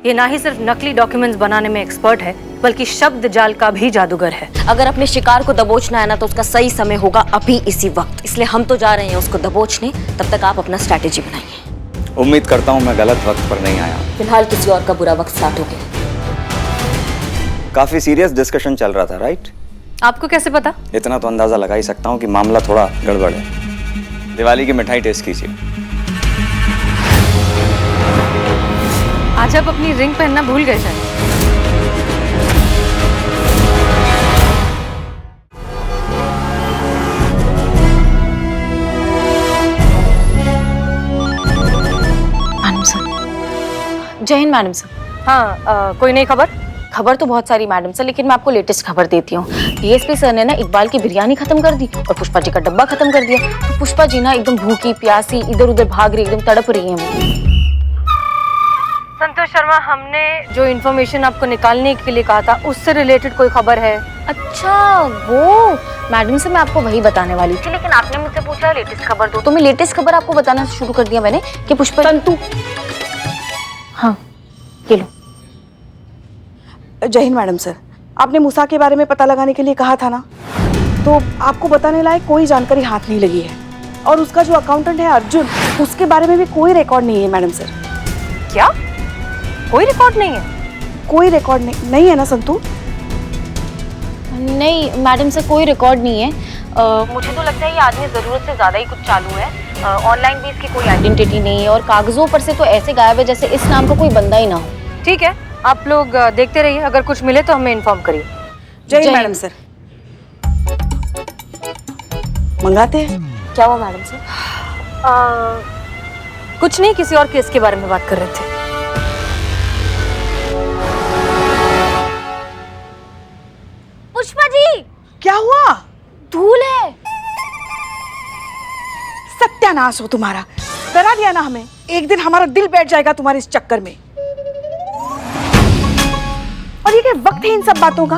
ये ना ही सिर्फ नकली डॉक्यूमेंट्स बनाने में एक्सपर्ट है, बल्कि शब्द जाल का भी जादूगर है। अगर अपने शिकार को दबोचना है ना तो उसका सही समय होगा अभी इसी वक्त। इसलिए हम तो जा रहे हैं उसको दबोचने, तब तक आप अपना स्ट्रैटेजी बनाइए। उम्मीद करता हूँ मैं गलत वक्त पर नहीं आया। फिलहाल किसी और का बुरा वक्त स्टार्ट हो गया। काफी सीरियस डिस्कशन चल रहा था, राइट? आपको कैसे पता? इतना तो अंदाजा लगा ही सकता हूँ कि मामला थोड़ा गड़बड़ है। दिवाली की मिठाई टेस्ट कीजिए। आज आप अपनी रिंग पहनना भूल गए शायद। मैडम सर, जय हिंद मैडम सर। हाँ, कोई नई खबर? खबर तो बहुत सारी मैडम सर, लेकिन मैं आपको लेटेस्ट खबर देती हूँ। डीएसपी सर ने ना इकबाल की बिरयानी खत्म कर दी और पुष्पा जी का डब्बा खत्म कर दिया। तो पुष्पा जी ना एकदम भूखी प्यासी इधर उधर भाग रही, एकदम तड़प रही है वो। संतोष शर्मा, हमने जो इन्फॉर्मेशन आपको निकालने के लिए कहा था उससे रिलेटेड कोई खबर है? अच्छा वो मैडम से मैं आपको वही बताने वाली थी, लेकिन आपने मुझसे पूछा लेटेस्ट खबर दो, तो मैं लेटेस्ट खबर आपको बताना शुरू कर दिया मैंने कि पुष्पा संतु। हाँ ये लो। जय हिंद मैडम सर, आपने मूसा के बारे में पता लगाने के लिए कहा था ना, तो आपको बताने लायक कोई जानकारी हाथ नहीं लगी है। और उसका जो अकाउंटेंट है अर्जुन, उसके बारे में भी कोई रिकॉर्ड नहीं है मैडम सर। क्या? कोई रिकॉर्ड नहीं है? कोई रिकॉर्ड नहीं है ना संतु? नहीं मैडम सर, कोई रिकॉर्ड नहीं है। मुझे तो लगता है ये आदमी ज़रूरत से ज़्यादा ही कुछ चालू है। ऑनलाइन भी इसकी कोई आइडेंटिटी नहीं है और कागजों पर से तो ऐसे गायब है जैसे इस नाम का कोई बंदा ही ना हो। ठीक है, आप लोग देखते रहिए, अगर कुछ मिले तो हमें इन्फॉर्म करिए। जय हिंद मैडम सर। मंगाते हैं। क्या हुआ मैडम सर? कुछ नहीं, किसी और केस के बारे में बात कर रहे थे। पुष्पा जी, क्या हुआ? धूल है। सत्यानाश हो तुम्हारा, डरा दिया ना हमें। एक दिन हमारा दिल बैठ जाएगा तुम्हारे इस चक्कर में। और ये क्या वक्त है इन सब बातों का?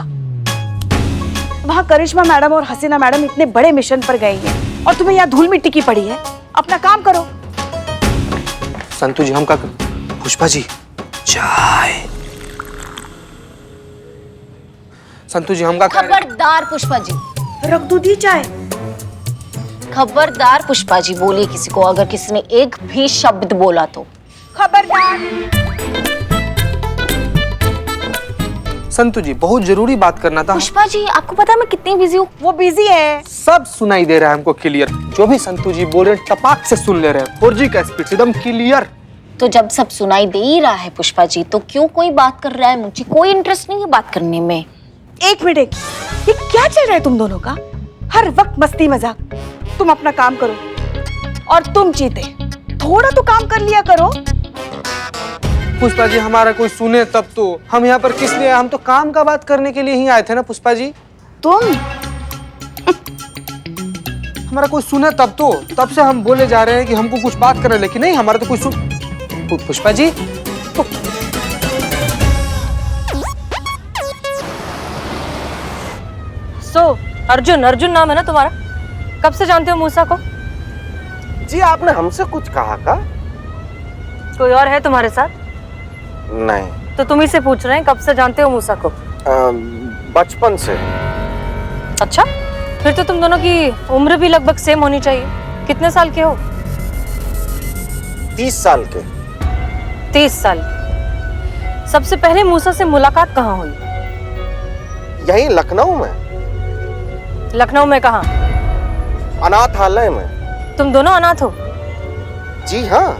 वहां करिश्मा मैडम और हसीना मैडम इतने बड़े मिशन पर गई हैं और तुम्हें यहाँ धूल मिट्टी की पड़ी है। अपना काम करो। संतु जी हम का पुष्पा जी चाय। संतु जी हम का खबरदार पुष्पा जी, रख दो दी चाय। खबरदार पुष्पा जी, बोलिए किसी को अगर किसी ने एक भी शब्द बोला तो। खबरदार। संतु जी बहुत जरूरी बात करना था। पुष्पा जी आपको पता है मैं कितनी बिजी हूँ? वो बिजी है। सब सुनाई दे रहा है हमको क्लियर। जो भी संतु जी बोल रहे हैं टपाक से सुन ले रहे हैं। 4G का स्पीड एकदम क्लियर। तो जब सब सुनाई दे ही रहा है पुष्पा जी, तो क्यों कोई बात कर रहा है? मुझे कोई इंटरेस्ट नहीं है बात करने में। एक मिनट, ये क्या चल रहा है तुम दोनों का? हर वक्त मस्ती मजाक। तुम अपना काम करो। और तुम चीते, थोड़ा तो काम कर लिया करो। पुष्पा जी हमारा कोई सुने तब तो। हम यहाँ पर किस लिए? हम तो काम का बात करने के लिए ही आए थे ना पुष्पा जी। तुम हमारा कोई सुने तब तो। तब से हम बोले जा रहे हैं कि हमको कुछ बात करना, लेकिन नहीं हमारा तो कोई सुन। पुष्पा जी तो... अर्जुन नाम है ना तुम्हारा? कब से जानते हो मूसा को? जी आपने हमसे कुछ कहा का? कोई और है तुम्हारे साथ? नहीं। तो तुम ही से पूछ रहे हैं कब से जानते हो मूसा को? बचपन से। अच्छा, फिर तो तुम दोनों की उम्र भी लगभग सेम होनी चाहिए। कितने साल के हो? 30 साल के। 30 साल। सबसे पहले मूसा से मुलाकात कहाँ हुई? यहीं लखनऊ में। लखनऊ में कहाँ? अनाथालय में। तुम दोनों अनाथ हो? जी हाँ।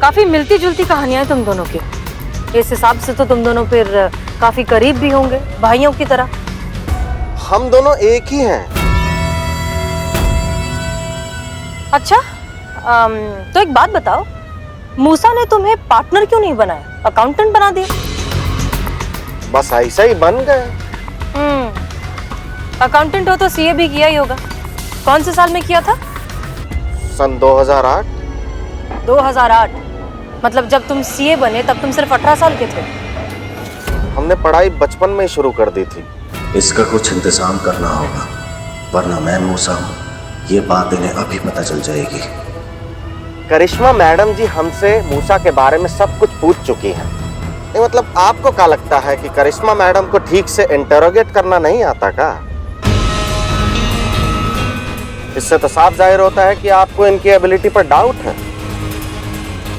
काफी मिलती जुलती कहानियां हैं तुम दोनों की। इस हिसाब से तो तुम दोनों फिर काफी करीब भी होंगे, भाइयों की तरह। हम दोनों एक ही हैं। अच्छा, तो एक बात बताओ, मूसा ने तुम्हें पार्टनर क्यों नहीं बनाया, अकाउंटेंट बना दिया? बस ऐसा ही बन गए। अकाउंटेंट हो तो सीए भी किया ही होगा। कौन से साल में किया था? सन 2008। 2008 मतलब जब तुम सीए बने तब तुम सिर्फ 18 साल के थे। हमने पढ़ाई बचपन में ही शुरू कर दी थी। इसका कुछ इंतजाम करना होगा, वरना मैं मूसा हूँ, ये बात इन्हें अभी पता चल जाएगी। करिश्मा मैडम जी हमसे मूसा के बारे में सब कुछ पूछ चुकी हैं। नहीं मतलब आपको क्या लगता है कि करिश्मा मैडम को ठीक से इंटरोगेट करना नहीं आता का? इससे तो साफ जाहिर होता है कि आपको इनकी एबिलिटी पर डाउट है।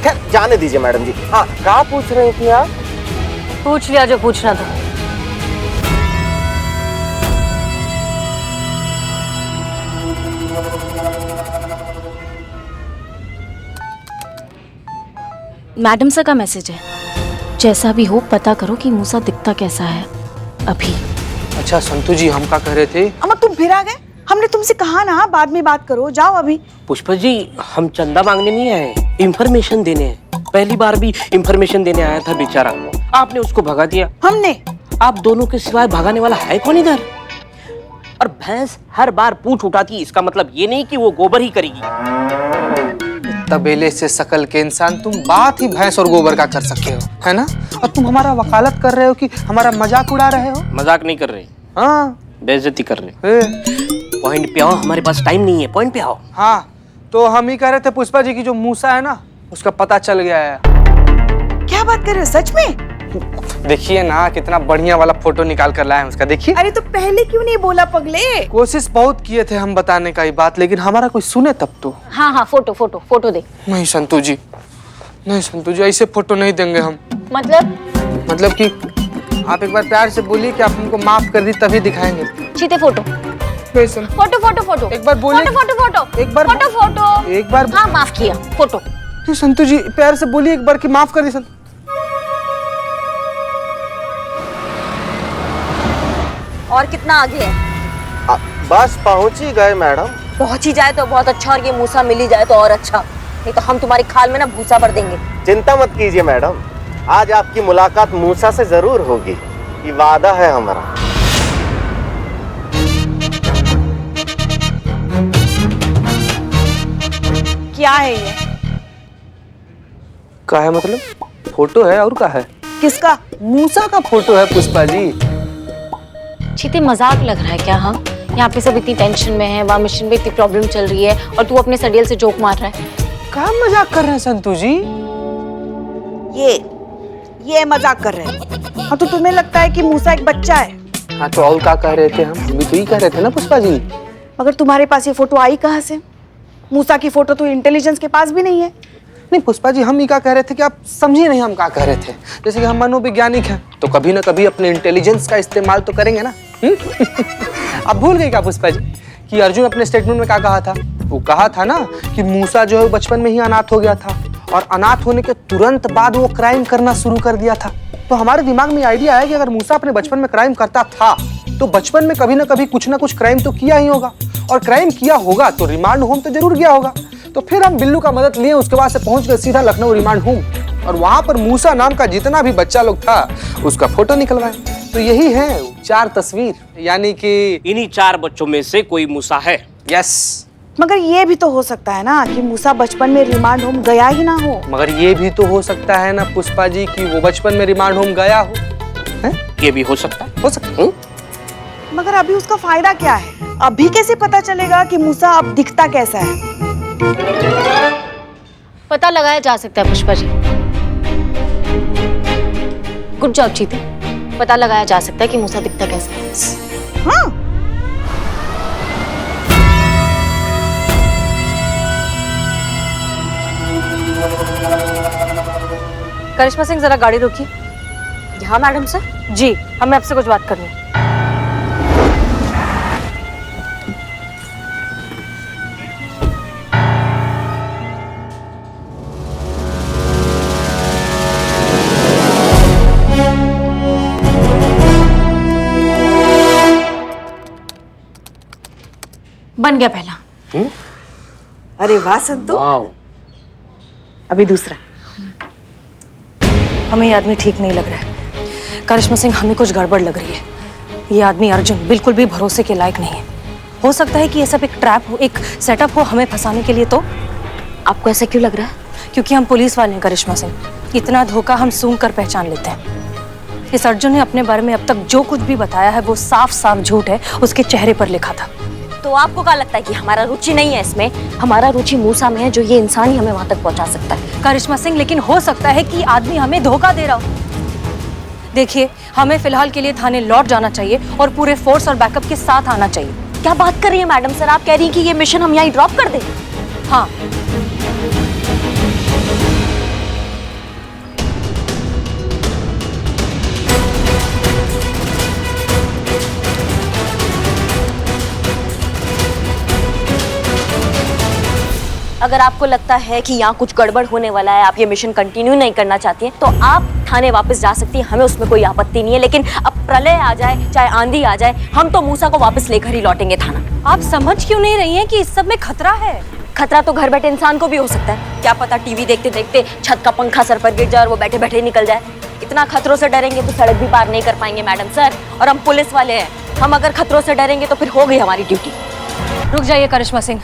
खैर जाने दीजिए मैडम जी। हाँ, क्या पूछ रही थी आप? पूछ लिया जो पूछना था। मैडम सर का मैसेज है, जैसा भी हो पता करो कि मूसा दिखता कैसा है अभी। अच्छा संतू जी, हम क्या कह रहे थे? अम्मा तुम फिर आ गए? हमने तुमसे कहा ना बाद में बात करो, जाओ अभी। पुष्पा जी, हम चंदा मांगने नहीं आए, इंफॉर्मेशन देने हैं। पहली बार भी इंफॉर्मेशन देने आया था बेचारा, आपने उसको भगा दिया। हमने? आप दोनों के सिवाय भगाने वाला है कौन इधर? और भैंस हर बार पूंछ उठाती है, इसका मतलब ये नहीं कि वो गोबर ही करेगी। तबेले से शकल के इंसान, तुम बात ही भैंस और गोबर का कर सकते हो, है ना? और तुम हमारा वकालत कर रहे हो कि हमारा मजाक उड़ा रहे हो? मजाक नहीं कर रहे, हाँ बेइज्जती कर रहे। पॉइंट पे आओ, हमारे पास टाइम नहीं है, पॉइंट पे आओ। हाँ तो हम ही कह रहे थे पुष्पा जी की जो मूसा है ना, उसका पता चल गया है। क्या बात कर रहे हो, सच में? देखिए ना कितना बढ़िया वाला फोटो निकाल कर लाए हैं उसका, देखिए। अरे तो पहले क्यों नहीं बोला पगले? कोशिश बहुत किए थे हम बताने का ये बात, लेकिन हमारा कोई सुने तब तो। हाँ हाँ, फोटो फोटो फोटो दे। नहीं संतू जी, नहीं संतू जी, ऐसे फोटो नहीं देंगे हम। मतलब कि आप एक बार प्यार से बोलिए कि आप हमको माफ कर दी तभी दिखाएंगे। चीते फोटो फोटो फोटो फोटो एक बार बोलिए। फोटो फोटो फोटो एक बार फोटो फोटो एक बार। हाँ माफ किया, फोटो। नहीं संतू जी, प्यार से बोलिए एक बार कि माफ कर दी संतू। और कितना आगे है? बस पहुंच ही गए मैडम। पहुंच ही जाए तो बहुत अच्छा, और ये मूसा मिल ही जाए तो और अच्छा, नहीं तो हम तुम्हारी खाल में ना भूसा भर देंगे। चिंता मत कीजिए मैडम, आज आपकी मुलाकात मूसा से जरूर होगी, ये वादा है हमारा। क्या है ये? क्या है मतलब? फोटो है और क्या है? किसका? मूसा का फोटो है पुष्पा जी। चीते मजाक लग रहा है क्या? हाँ, यहाँ पे सब इतनी टेंशन में है, वहाँ मिशन में इतनी प्रॉब्लम चल रही है और तू अपने सडियल से जोक मार रहा है। क्या मजाक कर रहे हैं संतू जी? ये मजाक कर रहे हैं। हाँ तो तुम्हें लगता है कि मूसा एक बच्चा है? हाँ तो और क्या कह रहे थे हम भी तो ही कह रहे थे ना पुष्पा जी। मगर तुम्हारे पास ये फोटो आई कहाँ से? मूसा की फोटो तो इंटेलिजेंस के पास भी नहीं है। नहीं पुष्पा जी, हम ये क्या कह रहे थे कि आप समझिए नहीं हम क्या कह रहे थे। जैसे कि हम मनोवैज्ञानिक हैं तो कभी ना कभी अपने इंटेलिजेंस का इस्तेमाल तो करेंगे ना। अब भूल गए क्या पुष्पा जी कि अर्जुन अपने स्टेटमेंट में क्या कहा था? वो कहा था ना कि मूसा जो है बचपन में ही अनाथ हो गया था, और अनाथ होने के तुरंत बाद वो क्राइम करना शुरू कर दिया था। तो हमारे दिमाग में आइडिया है कि अगर मूसा अपने बचपन में क्राइम करता था तो बचपन में कभी ना कभी कुछ ना कुछ क्राइम तो किया ही होगा, और क्राइम किया होगा तो रिमांड होम तो जरूर गया होगा। तो फिर हम बिल्लू का मदद लिए, उसके बाद से पहुंच गए सीधा लखनऊ रिमांड होम, और वहां पर मूसा नाम का जितना भी बच्चा लोग था उसका फोटो निकलवाए। तो यही है 4 तस्वीर, यानी कि इन्हीं 4 बच्चों में से कोई मूसा है। यस। मगर ये भी तो हो सकता है ना कि मूसा बचपन में रिमांड होम गया ही ना हो। मगर ये भी तो हो सकता है ना पुष्पा जी कि वो बचपन में रिमांड होम गया हो। है? ये भी हो सकता है। हो सकता है। मगर अभी उसका फायदा क्या है? अभी कैसे पता चलेगा कि मूसा अब दिखता कैसा है? पता लगाया जा सकता है पुष्पा जी। गुड जॉब चीते, पता लगाया जा सकता है कि मूसा दिखता कैसा है। हाँ? करिश्मा सिंह जरा गाड़ी रोकिए। यहाँ मैडम सर? जी, हमें आपसे कुछ बात करनी है। बन गया पहला। अरे वाह संतू। वाह। अभी दूसरा। हमें ये आदमी ठीक नहीं लग रहा है करिश्मा सिंह, हमें कुछ गड़बड़ लग रही है। ये आदमी अर्जुन बिल्कुल भी भरोसे के लायक नहीं है। हो सकता है कि ये सब एक ट्रैप हो, एक सेटअप हो हमें फंसाने के लिए। तो आपको ऐसा क्यों लग रहा है? क्योंकि हम पुलिस वाले हैं करिश्मा सिंह, इतना धोखा हम सूंघ कर पहचान लेते हैं। इस अर्जुन ने अपने बारे में अब तक जो कुछ भी बताया है वो साफ साफ झूठ है, उसके चेहरे पर लिखा था। तो आपको क्या लगता है कि हमारा रुचि नहीं है इसमें? हमारा रुचि मूसा में है, जो ये इंसान ही हमें वहां तक पहुंचा सकता है। करिश्मा सिंह, लेकिन हो सकता है कि आदमी हमें धोखा दे रहा हो। देखिए, हमें फिलहाल के लिए थाने लौट जाना चाहिए और पूरे फोर्स और बैकअप के साथ आना चाहिए। क्या बात कर रही है मैडम सर? आप कह रही हैं कि ये मिशन हम यहीं ड्रॉप कर दें? हाँ। अगर आपको लगता है कि यहाँ कुछ गड़बड़ होने वाला है, आप ये मिशन कंटिन्यू नहीं करना चाहती हैं, तो आप थाने वापस जा सकती हैं, हमें उसमें कोई आपत्ति नहीं है। लेकिन अब प्रलय आ जाए चाहे आंधी आ जाए, हम तो मूसा को वापस लेकर ही लौटेंगे थाना। आप समझ क्यों नहीं रही हैं कि इस सब में खतरा है? खतरा तो घर बैठे इंसान को भी हो सकता है। क्या पता टीवी देखते देखते छत का पंखा सर पर गिर जाए और वो बैठे बैठे निकल जाए। इतना खतरों से डरेंगे तो सड़क भी पार नहीं कर पाएंगे मैडम सर। और हम पुलिस वाले हैं, हम अगर खतरों से डरेंगे तो फिर हो गई हमारी ड्यूटी। रुक जाइए करिश्मा सिंह,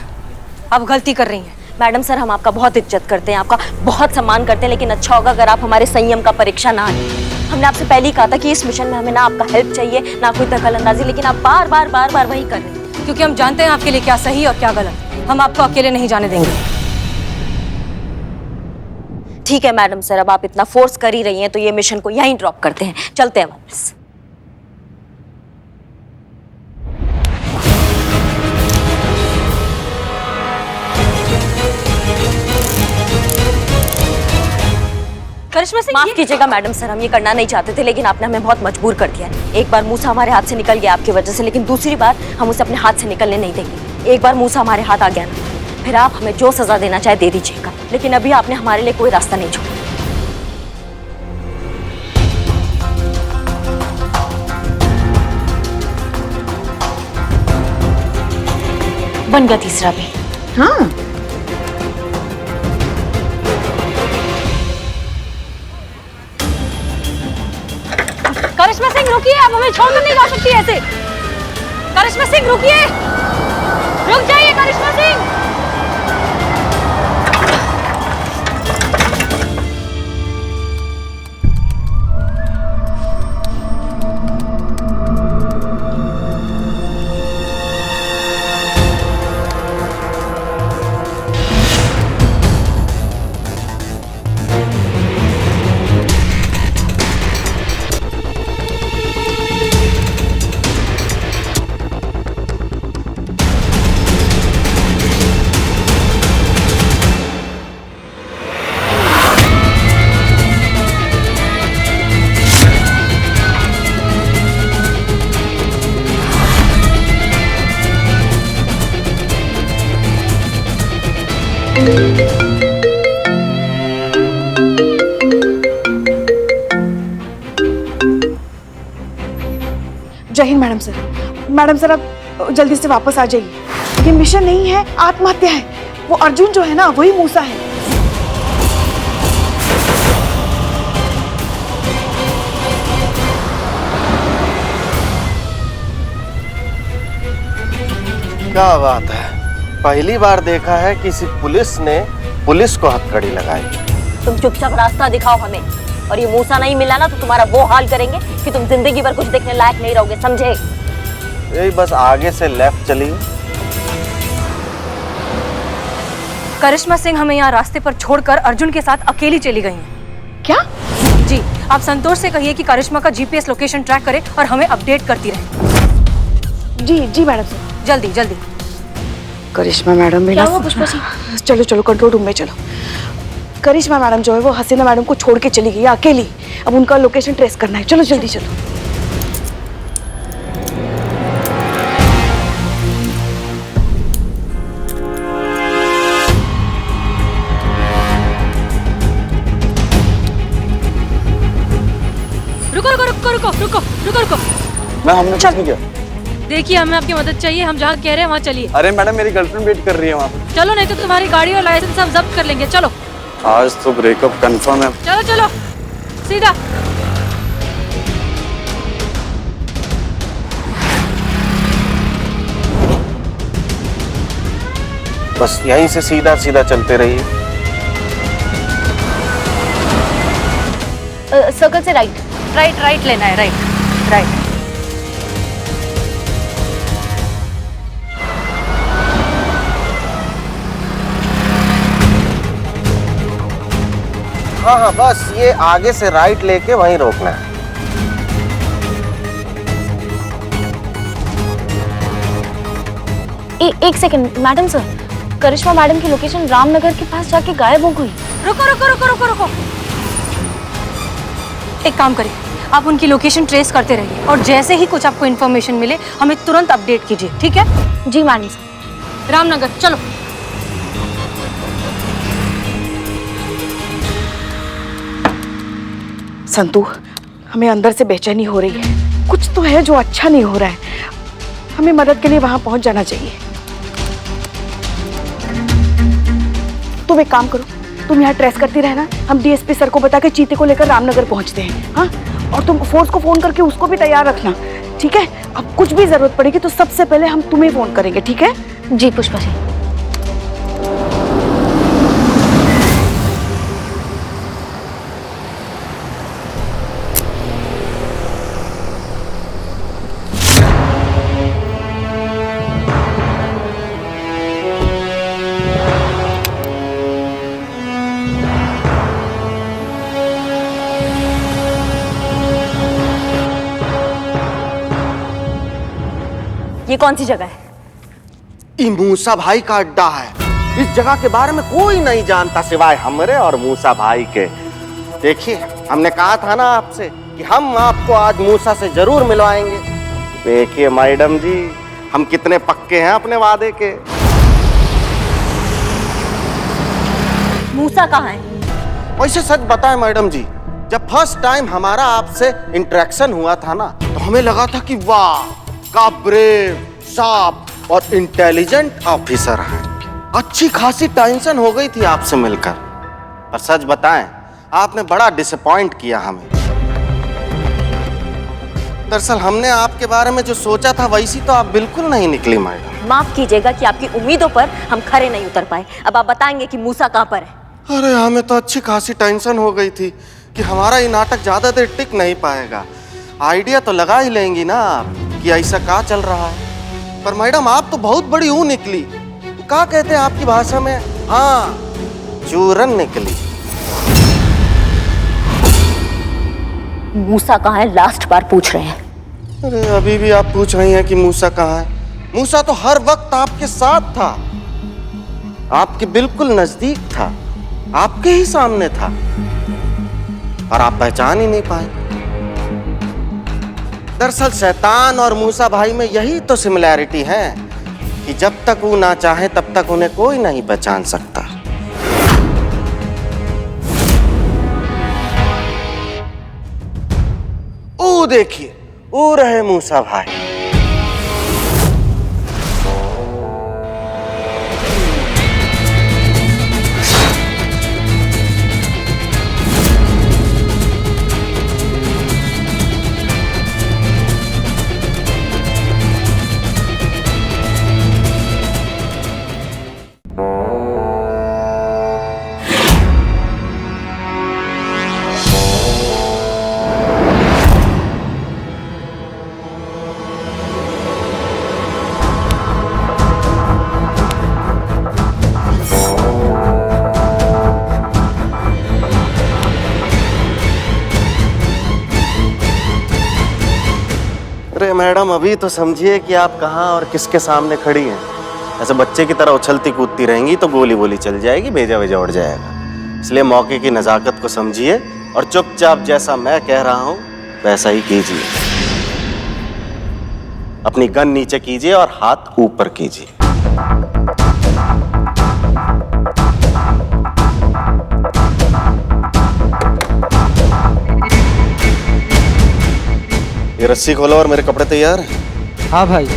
आप गलती कर रही हैं। मैडम सर, हम आपका बहुत इज्जत करते हैं, आपका बहुत सम्मान करते हैं, लेकिन अच्छा होगा अगर आप हमारे संयम का परीक्षा ना लें। हमने आपसे पहले ही कहा था कि इस मिशन में हमें ना आपका हेल्प चाहिए ना कोई दखलंदाजी, लेकिन आप बार बार वही कर रहे हैं। क्योंकि हम जानते हैं आपके लिए क्या सही और क्या गलत। हम आपको अकेले नहीं जाने देंगे। ठीक है मैडम सर, अब आप इतना फोर्स कर ही रही हैं तो ये मिशन को यहीं ड्रॉप करते हैं, चलते हैं वापस। करिश्मा सिंह, माफ कीजिएगा मैडम सर, हम ये करना नहीं चाहते थे, लेकिन आपने हमें बहुत मजबूर कर दिया है। एक बार मूसा हमारे हाथ से निकल गया आपकी वजह से, लेकिन दूसरी बार हम उसे अपने हाथ से निकलने नहीं देंगे। एक बार मूसा हमारे हाथ आ गया ना, फिर आप हमें जो सजा देना चाहे दे दीजिएगा, लेकिन अभी आपने हमारे लिए कोई रास्ता नहीं छोड़ा। बन गया तीसरा भी। हाँ, करिश्मा सिंह रुकिए, आप हमें छोड़कर नहीं जा सकती ऐसे। करिश्मा सिंह रुकिए, रुक जाइए करिश्मा सिंह। जय Hind madam sir. Madam sir, आप जल्दी से वापस आ जाइए। ये मिशन नहीं है, आत्महत्या है। वो अर्जुन जो है ना, वही मूसा है। क्या बात है, पहली बार देखा है किसी पुलिस ने पुलिस को हथकड़ी लगाई। तुम चुपचाप रास्ता दिखाओ हमें, और ये मूसा नहीं मिला ना तो तुम्हारा वो हाल करेंगे कि तुम जिंदगी भर कुछ देखने लायक नहीं रहोगे, समझे? यही बस आगे से लेफ्ट चलिए। करिश्मा सिंह हमें यहाँ रास्ते पर छोड़कर अर्जुन के साथ अकेली चली गई हैं। क्या? जी, आप संतोष से कहिए कि करिश्मा का जीपीएस लोकेशन ट्रैक करे और हमें अपडेट करती रहे। जी जी मैडम सर। जल्दी जल्दी। करिश्मा मैडम भी ना, चलो चलो कंट्रोल रूम में चलो। करिश्मा मैडम जो है वो हसीना मैडम को छोड़ के चली गई है अकेली। अब उनका लोकेशन ट्रेस करना है। चलो जल्दी चलो। रुको रुको रुको रुको रुको रुको रुको। मैं हमने कुछ नहीं किया। देखिए, हमें आपकी मदद चाहिए, हम जहाँ कह रहे हैं वहाँ चलिए। अरे मैडम, मेरी गर्लफ्रेंड वेट कर रही है वहाँ पे। चलो, नहीं तो तुम्हारी गाड़ी और लाइसेंस हम जब्त कर लेंगे। चलो आज तो ब्रेकअप कंफर्म है। चलो चलो सीधा। बस यहीं से सीधा सीधा चलते रहिए। सर्कल से राइट। राइट राइट लेना है, राइट राइट। हाँ हाँ, बस ये आगे से राइट लेके वहीं रोकना है। एक सेकंड मैडम सर, करिश्मा मैडम की लोकेशन रामनगर के पास जाके गायब हो गई। रुको रुको रुको रुको रुको, एक काम करिए, आप उनकी लोकेशन ट्रेस करते रहिए और जैसे ही कुछ आपको इन्फॉर्मेशन मिले हमें तुरंत अपडेट कीजिए, ठीक है? जी मैडम सर। रामनगर चलो। संतू, हमें अंदर से बेचैनी हो रही है। कुछ तो है जो अच्छा नहीं हो रहा है। हमें मदद के लिए वहां पहुंच जाना चाहिए। तुम एक काम करो, तुम यहाँ ट्रेस करती रहना, हम डीएसपी सर को बता के चीते को लेकर रामनगर पहुंचते हैं। हाँ, और तुम फोर्स को फोन करके उसको भी तैयार रखना, ठीक है? अब कुछ भी जरूरत पड़ेगी तो सबसे पहले हम तुम्हें फोन करेंगे, ठीक है? जी पुष्पा जी। ये कौन सी जगह है? ये मूसा भाई का अड्डा है। इस जगह के बारे में कोई नहीं जानता सिवाय हमरे और मूसा भाई के। देखिए, हमने कहा था ना आपसे कि हम आपको आज मूसा से जरूर मिलवाएंगे। देखिए मैडम जी, हम कितने पक्के हैं अपने वादे के। मूसा कहाँ है? वैसे सच बताएं मैडम जी, जब फर्स्ट टाइम हमारा आपसे इंटरेक्शन हुआ था ना, तो हमें लगा था कि वाह, का ब्रेव, शार्प और इंटेलिजेंट ऑफिसर है। अच्छी खासी टेंशन हो गई थी आपसे मिलकर। पर सच बताएं, आपने बड़ा डिसअपॉइंट किया हमें। दरअसल हमने आपके बारे में जो सोचा था वैसी तो आप बिल्कुल नहीं निकली मैडम। माफ कीजिएगा कि आपकी उम्मीदों पर हम खरे नहीं उतर पाए। अब आप बताएंगे कि मूसा कहाँ पर है? अरे हमें तो अच्छी खासी टेंशन हो गई थी कि हमारा ये नाटक ज्यादा देर टिक नहीं पाएगा। आइडिया तो लगा ही लेंगी ना आप कि ऐसा क्या चल रहा है। पर मैडम आप तो बहुत बड़ी ऊ निकली। क्या कहते हैं आपकी भाषा में? हाँ, चूरन निकली। मूसा कहाँ है? लास्ट बार पूछ रहे हैं। अरे अभी भी आप पूछ रही हैं कि मूसा कहाँ है? मूसा तो हर वक्त आपके साथ था, आपके बिल्कुल नजदीक था, आपके ही सामने था, और आप पहचान ही नहीं पाए। दरअसल शैतान और मूसा भाई में यही तो सिमिलैरिटी है कि जब तक वो ना चाहे तब तक उन्हें कोई नहीं पहचान सकता। ओ देखिए, वो रहे मूसा भाई। अरे मैडम, अभी तो समझिए कि आप कहाँ और किसके सामने खड़ी हैं। ऐसे बच्चे की तरह उछलती कूदती रहेंगी तो गोली बोली चल जाएगी, भेजा भेजा उड़ जाएगा। इसलिए मौके की नजाकत को समझिए और चुपचाप जैसा मैं कह रहा हूँ वैसा ही कीजिए। अपनी गन नीचे कीजिए और हाथ ऊपर कीजिए। ये रस्सी खोलो और मेरे कपड़े तैयार हैं? हाँ भाई।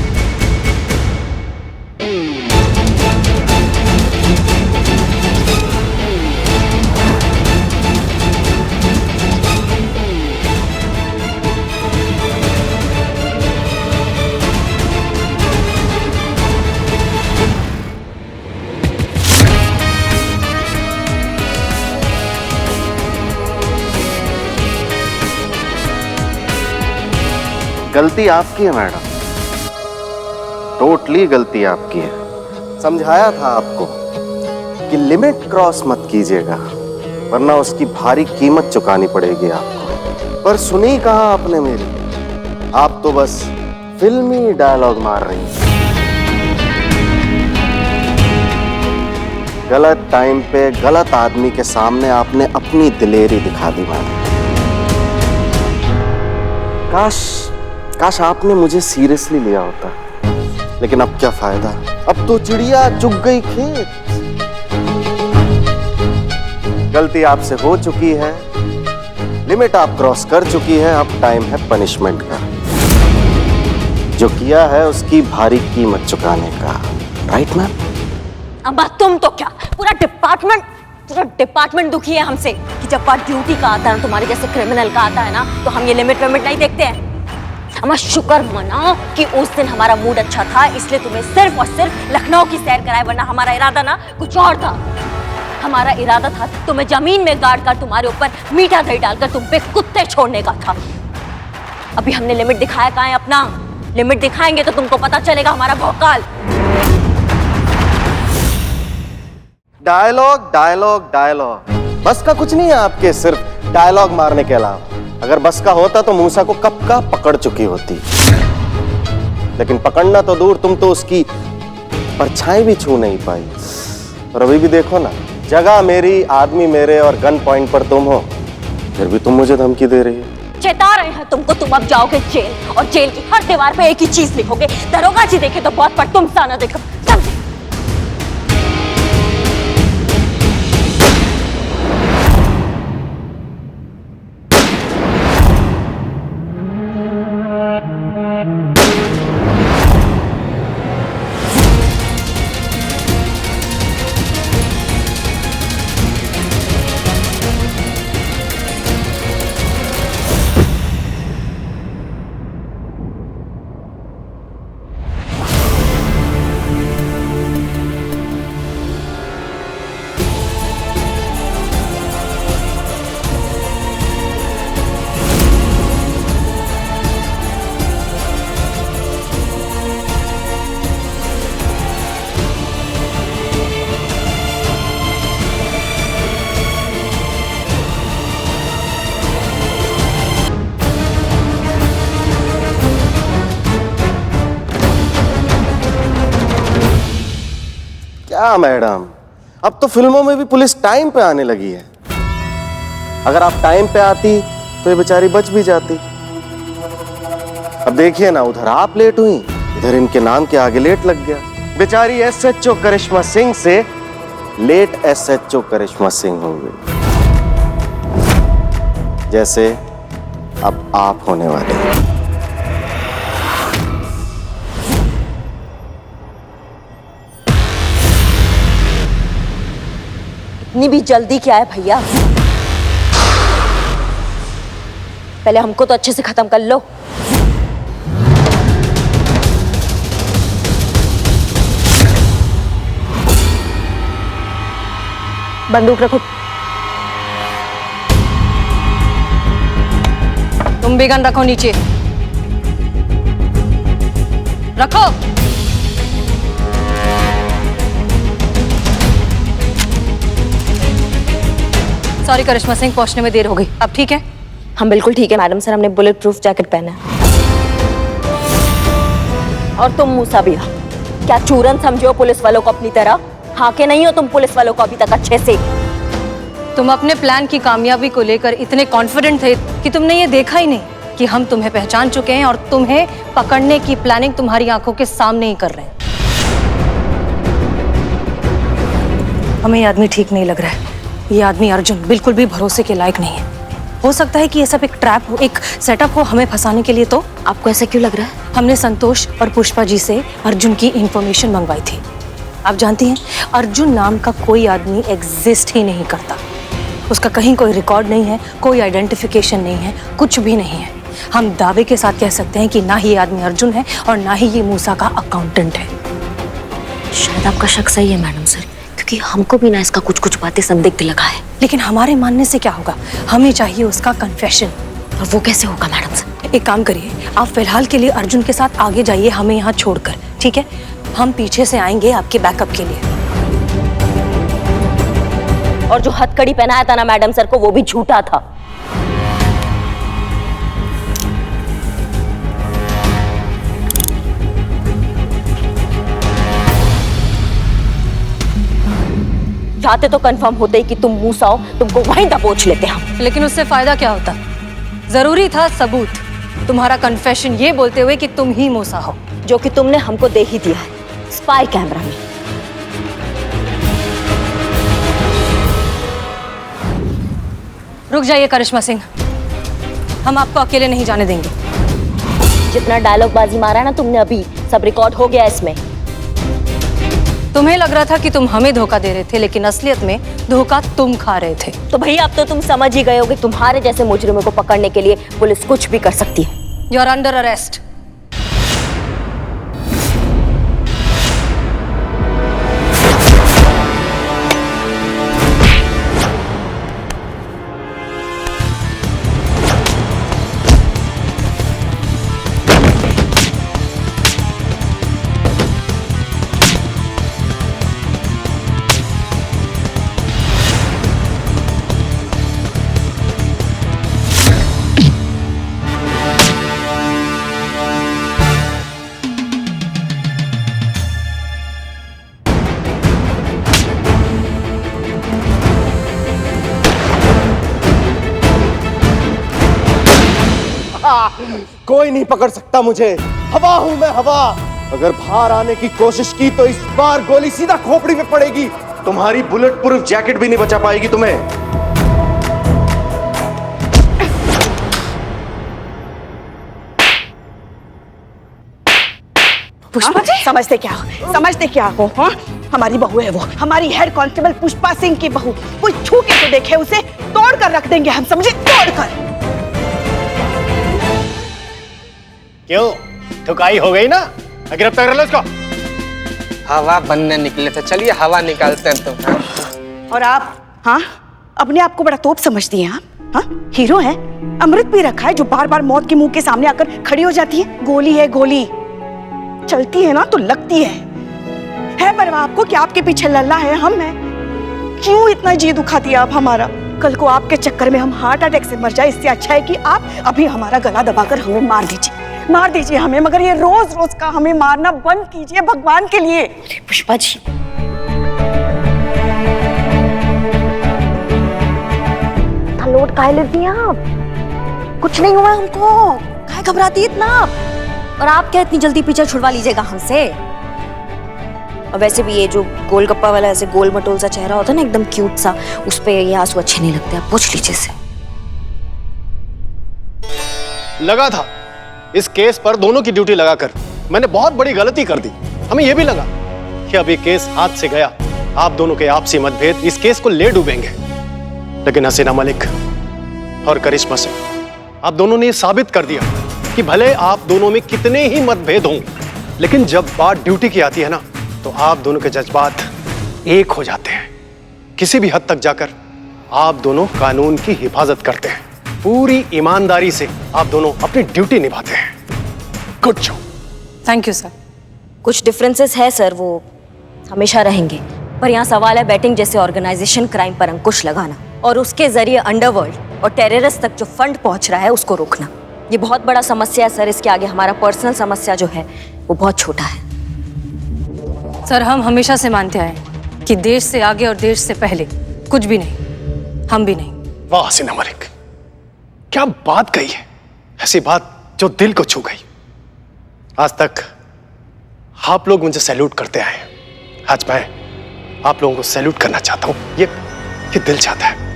गलती आपकी है मैडम, टोटली गलती आपकी है। समझाया था आपको कि लिमिट क्रॉस मत कीजिएगा, वरना उसकी भारी कीमत चुकानी पड़ेगी आपको। पर सुनी कहाँ आपने मेरी? आप तो बस फिल्मी डायलॉग मार रही हैं। गलत टाइम पे गलत आदमी के सामने आपने अपनी दिलेरी दिखा दी मैडम। काश आपने मुझे सीरियसली लिया होता, लेकिन अब क्या फायदा, अब तो चिड़िया चुग गई खेत। गलती आपसे हो चुकी है, लिमिट आप क्रॉस कर चुकी है, अब टाइम है पनिशमेंट का। जो किया है उसकी भारी कीमत चुकाने का। Right ma'am? अम्मा तुम तो क्या, पूरा डिपार्टमेंट दुखी है हमसे कि जब बात ड्यूटी का आता है ना, तुम्हारे जैसे क्रिमिनल का आता है ना, तो हम ये लिमिट विमिट नहीं देखते हैं। अम्मा शुक्र मनाओ कि उस दिन हमारा मूड अच्छा था, इसलिए तुम्हें सिर्फ और सिर्फ लखनऊ की सैर कराए, वरना हमारा इरादा ना कुछ और था। हमारा इरादा था तुम्हें जमीन में गाड़ कर तुम्हारे ऊपर मीठा दही डालकर तुम पे कुत्ते छोड़ने का था। अभी हमने लिमिट दिखाया कहाँ है अपना? लिमिट दिखाएंगे तो तुमको पता चलेगा हमारा भौकाल। डायलॉग डायलॉग डायलॉग, बस का कुछ नहीं है आपके, सिर्फ डायलॉग मारने के अलावा। अगर बस का होता तो मूसा को कब का पकड़ चुकी होती, लेकिन पकड़ना तो दूर, तुम तो उसकी परछाई भी छू नहीं पाई। और अभी भी देखो ना, जगह मेरी, आदमी मेरे और गन पॉइंट पर तुम हो, फिर भी तुम मुझे धमकी दे रही हो। चेता रहे हैं तुमको, तुम अब जाओगे जेल, और जेल की हर दीवार पे एक ही चीज लिखोगे, दरोगा जी देखे तो बहुत, पर तुम साना देखो। समझे? क्या मैडम, अब तो फिल्मों में भी पुलिस टाइम पे आने लगी है। अगर आप टाइम पे आती तो ये बेचारी बच भी जाती। अब देखिए ना, उधर आप लेट हुई, इधर इनके नाम के आगे लेट लग गया। बेचारी एसएचओ करिश्मा सिंह से लेट एसएचओ करिश्मा सिंह हो गई, जैसे अब आप होने वाले हैं। इतनी भी जल्दी क्या है भैया? पहले हमको तो अच्छे से खत्म कर लो। बंदूक रखो। तुम भी गन रखो नीचे, रखो। सॉरी करिश्मा सिंह, पहुंचने में देर हो गई। अब ठीक है? हम बिल्कुल ठीक है मैडम सर, हमने बुलेट प्रूफ जैकेट पहना है। और तुम मूसा भैया, क्या चूरन समझो पुलिस वालों को अपनी तरह? हाँ के नहीं हो तुम पुलिस वालों को अभी तक अच्छे से? तुम अपने प्लान की कामयाबी को लेकर इतने कॉन्फिडेंट थे कि तुमने ये देखा ही नहीं कि हम तुम्हें पहचान चुके हैं और तुम्हें पकड़ने की प्लानिंग तुम्हारी आंखों के सामने ही कर रहे हैं। हमें ये आदमी ठीक नहीं लग रहा है। ये आदमी अर्जुन बिल्कुल भी भरोसे के लायक नहीं है। हो सकता है कि ये सब एक ट्रैप हो, एक सेटअप हो हमें फंसाने के लिए। तो आपको ऐसा क्यों लग रहा है? हमने संतोष और पुष्पा जी से अर्जुन की इंफॉर्मेशन मंगवाई थी। आप जानती हैं, अर्जुन नाम का कोई आदमी एग्जिस्ट ही नहीं करता। उसका कहीं कोई रिकॉर्ड नहीं है, कोई आइडेंटिफिकेशन नहीं है, कुछ भी नहीं है। हम दावे के साथ कह सकते हैं कि ना ही ये आदमी अर्जुन है और ना ही ये मूसा का अकाउंटेंट है। शायद आपका शक सही है मैडम सर, क्योंकि हमको भी ना इसका कुछ कुछ बातें संदिग्ध लगा है। लेकिन हमारे मानने से क्या होगा? हमें चाहिए उसका कन्फेशन। और वो कैसे होगा मैडम सर? एक काम करिए, आप फिलहाल के लिए अर्जुन के साथ आगे जाइए, हमें यहाँ छोड़कर, ठीक है? हम पीछे से आएंगे आपके बैकअप के लिए। और जो हथकड़ी पहनाया था ना मैडम सर को, वो भी झूठा था। जाते तो कंफर्म होते ही कि तुम मूसा हो, तुमको वहीं दबोच लेते हम। लेकिन उससे फायदा क्या होता? जरूरी था सबूत, तुम्हारा कन्फेशन ये बोलते हुए कि तुम ही मूसा हो। जो कि तुमने हमको दे ही दिया है, स्पाई कैमरा में। रुक जाइए करिश्मा सिंह, हम आपको अकेले नहीं जाने देंगे। जितना डायलॉग बाजी मारा है ना तुमने अभी, सब रिकॉर्ड हो गया इसमें। तुम्हें लग रहा था कि तुम हमें धोखा दे रहे थे, लेकिन असलियत में धोखा तुम खा रहे थे। तो भैया अब तो तुम समझ ही गए होगे, तुम्हारे जैसे मुजरिमों को पकड़ने के लिए पुलिस कुछ भी कर सकती है। You are under arrest. कोई नहीं पकड़ सकता मुझे, हवा हूं मैं, हवा। अगर बाहर आने की कोशिश की तो इस बार गोली सीधा खोपड़ी में पड़ेगी। तुम्हारी बुलेट प्रूफ जैकेट भी नहीं बचा पाएगी तुम्हें। पुष्पा जी समझते क्या हो? हाँ, हमारी बहू है वो, हमारी हेड कांस्टेबल पुष्पा सिंह की बहू। कोई छू के तो देखे उसे, तोड़ कर रख देंगे हम, समझे? तोड़ कर। क्यों, ठुकाई हो गई ना? गिरफ्तार कर लो इसको। हवा बनने निकले थे, चलिए हवा निकालते हैं तुम। और आप, हाँ, अपने आप को बड़ा तोप समझती हैं आप? हाँ, हीरो है, अमृत पी रखा है जो बार बार मौत के मुंह के सामने आकर खड़ी हो जाती है। गोली है गोली, चलती है ना तो लगती है परवाह आपको कि आपके पीछे लल्ला है, हम हैं। क्यों इतना जी दुखा दिया आप हमारा? कल को आपके चक्कर में हम हार्ट अटैक से मर जाए, इससे अच्छा है कि आप अभी हमारा गला दबाकर हमें मार दीजिए हमें, मगर ये रोज रोज का हमें मारना बंद कीजिए भगवान के लिए। पुष्पा जी, लोड काहे लेती हैं आप? कुछ नहीं हुआ हमको, काहे घबराती इतना? और आप क्या इतनी जल्दी पीछे छुड़वा लीजिएगा हमसे? और वैसे भी ये जो गोलगप्पा वाला ऐसे गोल मटोल सा चेहरा होता है ना, एकदम क्यूट सा, उस पे ये आंसू अच्छे नहीं लगते। आप पूछ लीजिए से। लगा था इस केस पर दोनों की ड्यूटी लगाकर मैंने बहुत बड़ी गलती कर दी। हमें यह भी लगा कि अब ये केस हाथ से गया, आप दोनों के आपसी मतभेद इस केस को ले डूबेंगे। लेकिन हसीना मलिक और करिश्मा सिंह, आप दोनों ने साबित कर दिया कि भले आप दोनों में कितने ही मतभेद हों, लेकिन जब बात ड्यूटी की आती है ना, तो आप दोनों के जज्बात एक हो जाते हैं। किसी भी हद तक जाकर आप दोनों कानून की हिफाजत करते हैं, पूरी ईमानदारी से आप दोनों अपनी ड्यूटी निभाते हैं। Good job. Thank you sir. कुछ डिफरेंसेस है सर, वो हमेशा रहेंगे, पर यहाँ सवाल है बैटिंग जैसे ऑर्गेनाइजेशन क्राइम पर अंकुश लगाना और उसके जरिए अंडरवर्ल्ड और टेररिस्ट तक जो फंड पहुंच रहा है उसको रोकना। ये बहुत बड़ा समस्या है सर, इसके आगे हमारा पर्सनल समस्या जो है वो बहुत छोटा है। सर, हम हमेशा से मानते आए हैं कि देश से आगे और देश से पहले कुछ भी नहीं, हम भी नहीं। वाह हसीना मलिक, क्या बात कही है, ऐसी बात जो दिल को छू गई। आज तक आप लोग मुझे सैल्यूट करते आए हैं, आज मैं आप लोगों को सैल्यूट करना चाहता हूं। ये दिल चाहता है।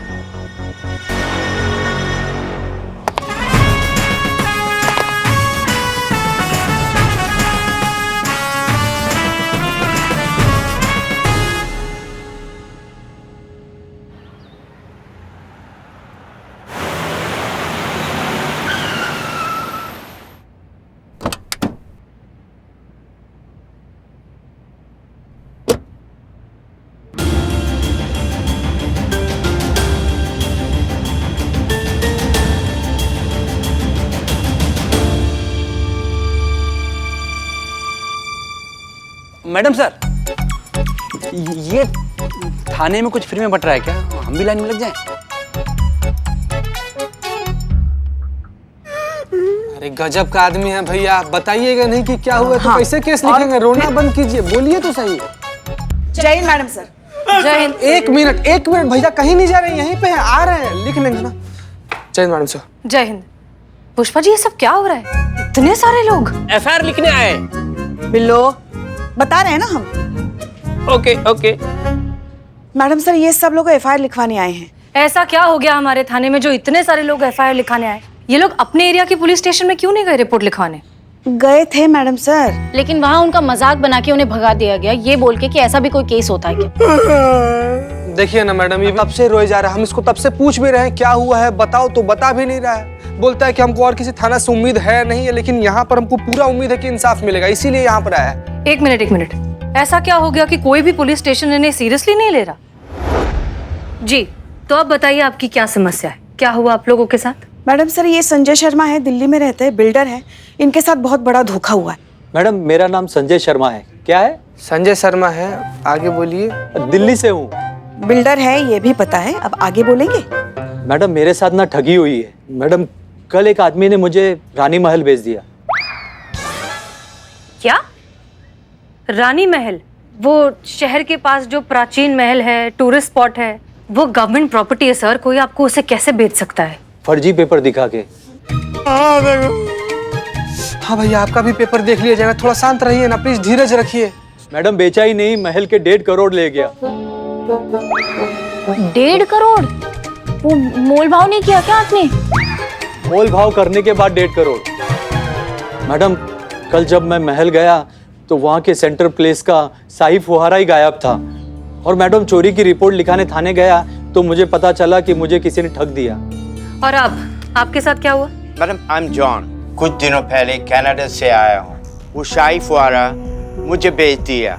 मैडम सर, ये थाने में कुछ फ्री में बट रहा है क्या? हम भी लाइन में लग जाएं? अरे गजब का आदमी है भैया, बताइएगा नहीं कि क्या हुआ तो कैसे केस लिखेंगे? रोना बंद कीजिए, बोलिए तो सही। जय हिंद मैडम सर। जय हिंद। एक मिनट भैया, कहीं नहीं जा रहे हैं, यहीं पे हैं, आ रहे हैं, लिख लेंगे ना। जय हिंद मैडम साहब। जय हिंद। पुष्पा जी, ये सब क्या हो रहा है? इतने सारे लोग। एफआईआर लिखने आए। बिल्लो, बता रहे हैं ना हम। Okay okay. मैडम सर, ये सब लोग एफआईआर लिखवाने आए हैं। ऐसा क्या हो गया हमारे थाने में जो इतने सारे लोग एफआईआर लिखाने आए? ये लोग अपने एरिया के पुलिस स्टेशन में क्यों नहीं गए रिपोर्ट लिखवाने? गए थे मैडम सर, लेकिन वहाँ उनका मजाक बना के उन्हें भगा दिया गया, ये बोल के कि ऐसा भी कोई केस होता है क्या? देखिए ना मैडम, ये तब से रोए जा रहा है, हम इसको तब से पूछ भी रहे हैं क्या हुआ है, बताओ, तो बता भी नहीं रहा है। बोलता है कि हमको और किसी थाना से उम्मीद है नहीं है, लेकिन यहाँ पर हमको पूरा उम्मीद है कि इंसाफ मिलेगा, इसीलिए यहाँ पर आया है। एक मिनट, ऐसा क्या हो गया कि कोई भी पुलिस स्टेशन इन्हें सीरियसली नहीं ले रहा? जी, तो अब बताइए आपकी क्या समस्या है, क्या हुआ आप लोगों के साथ? मैडम सर, ये संजय शर्मा है, दिल्ली में रहते हैं, बिल्डर है, इनके साथ बहुत बड़ा धोखा हुआ है। मैडम, मेरा नाम संजय शर्मा है। क्या है? संजय शर्मा है, आगे बोलिए। दिल्ली से हूँ। बिल्डर है, ये भी पता है, अब आगे बोलेंगे? मैडम, मेरे साथ ना ठगी हुई है। मैडम, कल एक आदमी ने मुझे रानी महल भेज दिया। क्या? रानी महल? वो शहर के पास जो प्राचीन महल है, टूरिस्ट स्पॉट है, वो गवर्नमेंट प्रॉपर्टी है सर, कोई आपको उसे कैसे बेच सकता है? फर्जी पेपर दिखा के। हाँ भैया, आपका भी पेपर देख लिया जाएगा, थोड़ा शांत रहिए ना प्लीज, धीरज रखिए। मैडम, बेचा ही नहीं, महल के 1.5 करोड़ ले गया। 1.5 करोड़? वो मोल भाव नहीं किया क्या आपने? मोल भाव करने के बाद 1.5 करोड़। मैडम, कल जब मैं महल गया तो वहाँ के सेंटर प्लेस का शाही फुहारा ही गायब था। और मैडम, चोरी की रिपोर्ट लिखाने थाने गया तो मुझे पता चला कि मुझे किसी ने ठग दिया। और अब आपके साथ क्या हुआ? मैडम, आई एम जॉन, कुछ दिनों पहले कनाडा से आया हूँ। वो शाही फुहारा मुझे बेच दिया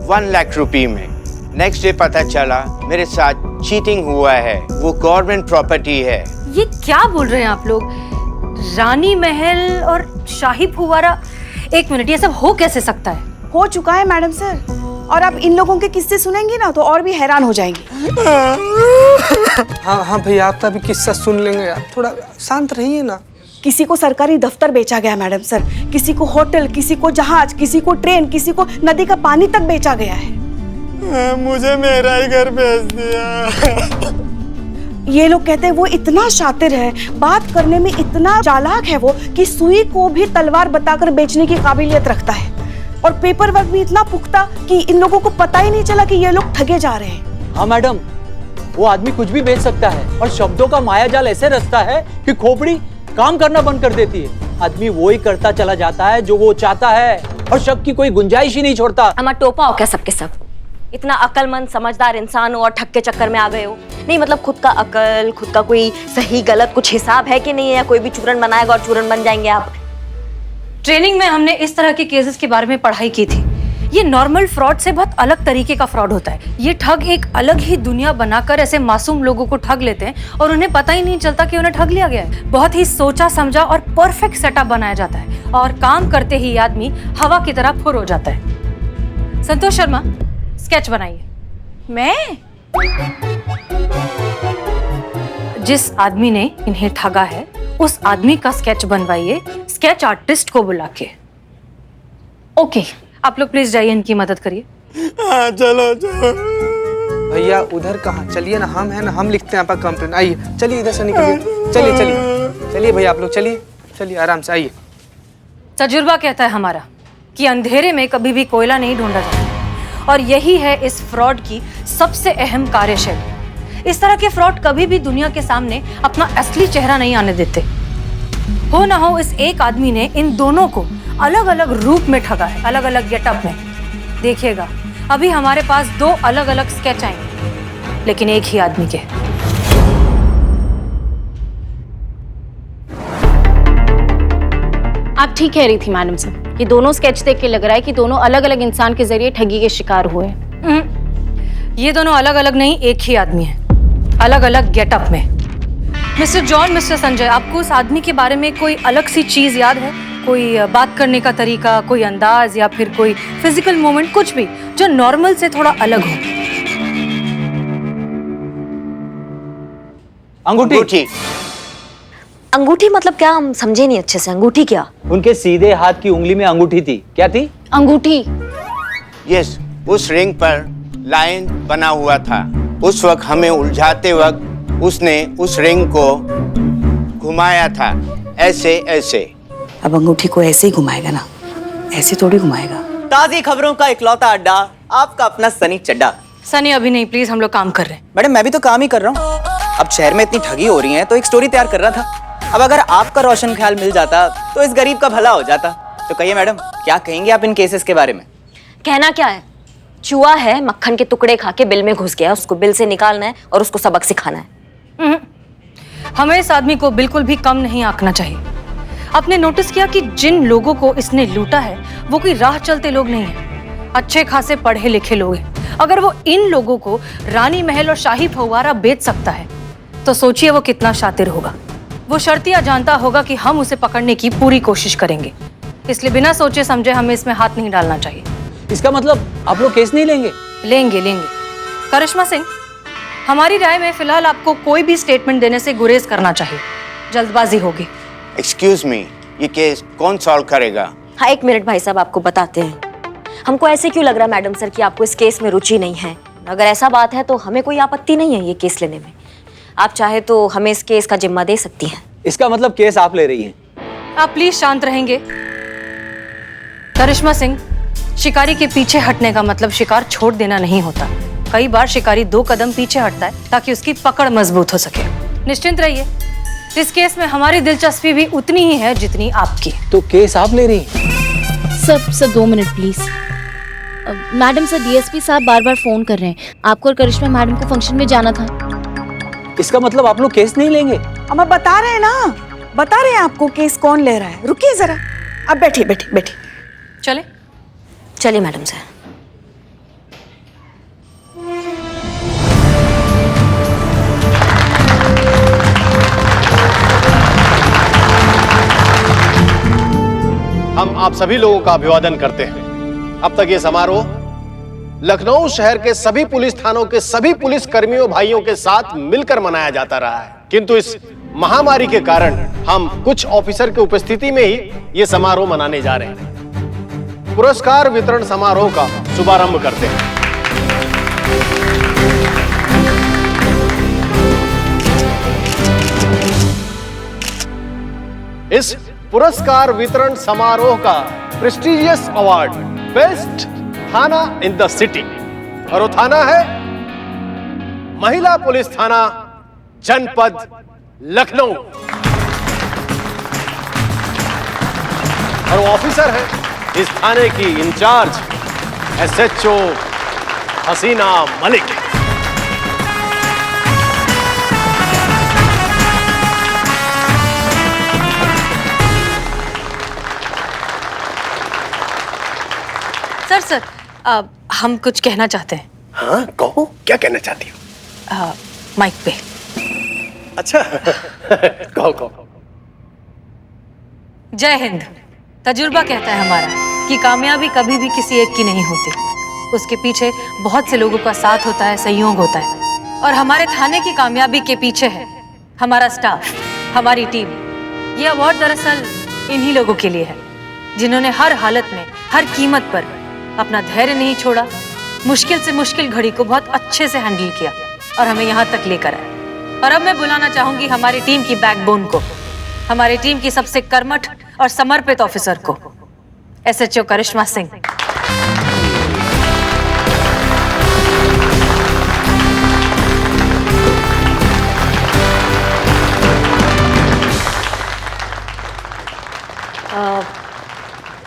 1 लाख रुपए में। नेक्स्ट डे पता चला मेरे साथ चीटिंग हुआ है, वो गवर्नमेंट प्रॉपर्टी है। ये क्या बोल रहे हैं आप लोग? रानी महल और शाही फुवारा, एक मिनट, ये सब हो कैसे सकता है? हो चुका है मैडम सर, और आप इन लोगों के किस्से सुनेंगी ना तो और भी हैरान हो जाएंगी। हाँ भैया, आपका भी किस्सा सुन लेंगे यार, थोड़ा शांत रहिए ना। किसी को सरकारी दफ्तर बेचा गया मैडम सर, किसी को होटल, किसी को जहाज, किसी को ट्रेन, किसी को नदी का पानी तक बेचा गया है। मुझे मेरा ही घर भेज दिया। ये लोग कहते हैं वो इतना शातिर है, बात करने में इतना चालाक है वो, कि सुई को भी तलवार बताकर बेचने की काबिलियत रखता है। और पेपर वर्क भी इतना पुख्ता कि इन लोगों को पता ही नहीं चला कि ये लोग ठगे जा रहे हैं। हाँ मैडम, वो आदमी कुछ भी बेच सकता है और शब्दों का मायाजाल ऐसे रचता है कि खोपड़ी काम करना बंद कर देती है। आदमी वो ही करता चला जाता है जो वो चाहता है और शक की कोई गुंजाइश ही नहीं छोड़ता। हमारा टोपा हो क्या सबके सब? इतना अक्लमंद समझदार इंसान हो और ठग के चक्कर में आ गए हो? नहीं मतलब खुद का अकल, खुद का कोई सही गलत कुछ हिसाब है कि नहीं है? या कोई भी चूरन बनाएगा और चूरन बन जाएंगे आप? ट्रेनिंग में हमने इस तरह के केसेस के बारे में पढ़ाई की थी। ये नॉर्मल फ्रॉड से बहुत अलग तरीके का फ्रॉड होता है। ये ठग एक अलग ही दुनिया बनाकर ऐसे मासूम लोगों को ठग लेते हैं और उन्हें पता ही नहीं चलता कि उन्हें ठग लिया गया है। बहुत ही सोचा समझा और परफेक्ट सेटअप बनाया जाता है और काम करते ही आदमी हवा की तरह फुर हो जाता है। संतोष शर्मा, स्केच बनाइए। मैं? जिस आदमी ने इन्हें ठगा है उस आदमी का स्केच बनवाइए, स्केच आर्टिस्ट को बुला के। ओके, आप लोग प्लीज जाइए, इनकी मदद करिए। चलो भैया, उधर कहाँ, चलिए ना, हम है ना, हम लिखते हैं आपका कंप्लेंट। आइए, चलिए इधर से निकलिए, चलिए भैया, आप लोग चलिए आराम से, आइए। तजुर्बा कहता है हमारा कि अंधेरे में कभी भी कोयला नहीं ढूंढा जाता, और यही है इस फ्रॉड की सबसे अहम कार्यशैली। इस तरह के फ्रॉड कभी भी दुनिया के सामने अपना असली चेहरा नहीं आने देते। हो ना हो, इस एक आदमी ने इन दोनों को अलग अलग रूप में ठगा है, अलग अलग गेटअप में। देखिएगा, अभी हमारे पास 2 अलग अलग स्केच आएंगे, लेकिन एक ही आदमी के। आप ठीक कह रही थी मैडम साहब, ये दोनों स्केच देख के लग रहा है कि दोनों अलग अलग इंसान के जरिए ठगी के शिकार हुए। ये दोनों अलग अलग नहीं, एक ही आदमी है, अलग अलग गेटअप में। मिस्टर जॉन, मिस्टर संजय, आपको उस आदमी के बारे में कोई अलग सी चीज याद है? कोई बात करने का तरीका, कोई अंदाज, या फिर कोई फिजिकल मूवमेंट, कुछ भी जो नॉर्मल से थोड़ा अलग हो? अंगूठी। अंगूठी मतलब क्या? हम समझे नहीं अच्छे से। अंगूठी क्या? उनके सीधे हाथ की उंगली में अंगूठी थी। क्या थी? अंगूठी। यस, उस रिंग पर लाइन बना हुआ था। उस वक्त हमें उलझाते वक्त उसने उस रिंग को घुमाया था, ऐसे ऐसे। अब अंगूठी को ऐसे ही घुमाएगा ना, ऐसे थोड़ी घुमाएगा। ताज़ी खबरों का इकलौता अड्डा, आपका अपना सनी चड्डा। सनी अभी नहीं, प्लीज, हम लोग काम कर रहे हैं। मैडम मैं भी तो काम ही कर रहा हूँ। अब शहर में इतनी ठगी हो रही है तो एक स्टोरी तैयार कर रहा था। अब अगर आपका रोशन ख्याल मिल जाता तो इस गरीब का भला हो जाता। तो कहिए मैडम, क्या कहेंगे आप इन केसेस के बारे में? कहना क्या है, चूहा है, मक्खन के टुकड़े खा के बिल में घुस गया, उसको बिल से निकालना है और उसको सबक सिखाना है। हमें इस आदमी को बिल्कुल भी कम नहीं आंकना चाहिए। आपने नोटिस किया कि जिन लोगों को इसने लूटा है वो कोई राह चलते लोग नहीं हैं, अच्छे खासे पढ़े लिखे लोग हैं। अगर वो इन लोगों को रानी महल और शाही फव्वारा बेच सकता है तो सोचिए वो कितना शातिर होगा। वो शर्तिया जानता होगा कि हम उसे पकड़ने की पूरी कोशिश करेंगे, इसलिए बिना सोचे समझे हमें इसमें हाथ नहीं डालना चाहिए। इसका मतलब आप लोग केस नहीं लेंगे? लेंगे लेंगे। करिश्मा सिंह, हमारी राय में फिलहाल आपको कोई भी स्टेटमेंट देने से गुरेज करना चाहिए, जल्दबाजी होगी। एक्सक्यूज मी, ये केस कौन सॉल्व करेगा? हाँ, एक मिनट भाई साहब, आपको बताते हैं। हमको ऐसे क्यों लग रहा है मैडम सर कि आपको इस केस में रुचि नहीं है? अगर ऐसा बात है तो हमें कोई आपत्ति नहीं है ये केस लेने में। आप चाहे तो हमें इस केस का जिम्मा दे सकती हैं। इसका मतलब केस आप ले रही हैं? आप प्लीज शांत रहेंगे? करिश्मा सिंह, शिकारी के पीछे हटने का मतलब शिकार छोड़ देना नहीं होता। कई बार शिकारी 2 कदम पीछे हटता है ताकि उसकी पकड़ मजबूत हो सके। निश्चिंत रहिए, इस केस में हमारी दिलचस्पी भी उतनी ही है जितनी आपकी। तो केस आप ले रही हैं? Sir 2 minute please. Madam sir, DSP साहब बार बार फोन कर रहे हैं। आपको और करिश्मा मैडम को फंक्शन में जाना था। इसका मतलब आप लोग केस नहीं लेंगे? हम बता रहे हैं ना, बता रहे हैं आपको केस कौन ले रहा है। रुकिए जरा, अब बैठिए बैठिए बैठिए। चले चलिए मैडम सर। हम आप सभी लोगों का अभिवादन करते हैं। अब तक ये समारोह लखनऊ शहर के सभी पुलिस थानों के सभी पुलिस कर्मियों भाइयों के साथ मिलकर मनाया जाता रहा है, किंतु इस महामारी के कारण हम कुछ ऑफिसर की उपस्थिति में ही ये समारोह मनाने जा रहे हैं। पुरस्कार वितरण समारोह का शुभारंभ करते हैं। इस पुरस्कार वितरण समारोह का प्रेस्टिजियस अवार्ड बेस्ट थाना इन द सिटी, और वो थाना है महिला पुलिस थाना जनपद लखनऊ, और वो ऑफिसर है इस थाने की इंचार्ज SHO हसीना मलिक। सर हम कुछ कहना चाहते हैं। हाँ कहो, क्या कहना चाहती हो? माइक पे। अच्छा कहो। जय हिंद। तजुर्बा कहता है हमारा कि कामयाबी कभी भी किसी एक की नहीं होती, उसके पीछे बहुत से लोगों का साथ होता है, सहयोग होता है। और हमारे थाने की कामयाबी के पीछे है हमारा स्टाफ, हमारी टीम। ये अवार्ड दरअसल इन्हीं लोगों के लिए है जिन्होंने हर हालत में, हर कीमत पर अपना धैर्य नहीं छोड़ा, मुश्किल से मुश्किल घड़ी को बहुत अच्छे से हैंडल किया और हमें यहाँ तक लेकर आए। और अब मैं बुलाना चाहूंगी हमारी टीम की बैकबोन को, हमारी टीम की सबसे कर्मठ और समर्पित ऑफिसर को, SHO करिश्मा सिंह।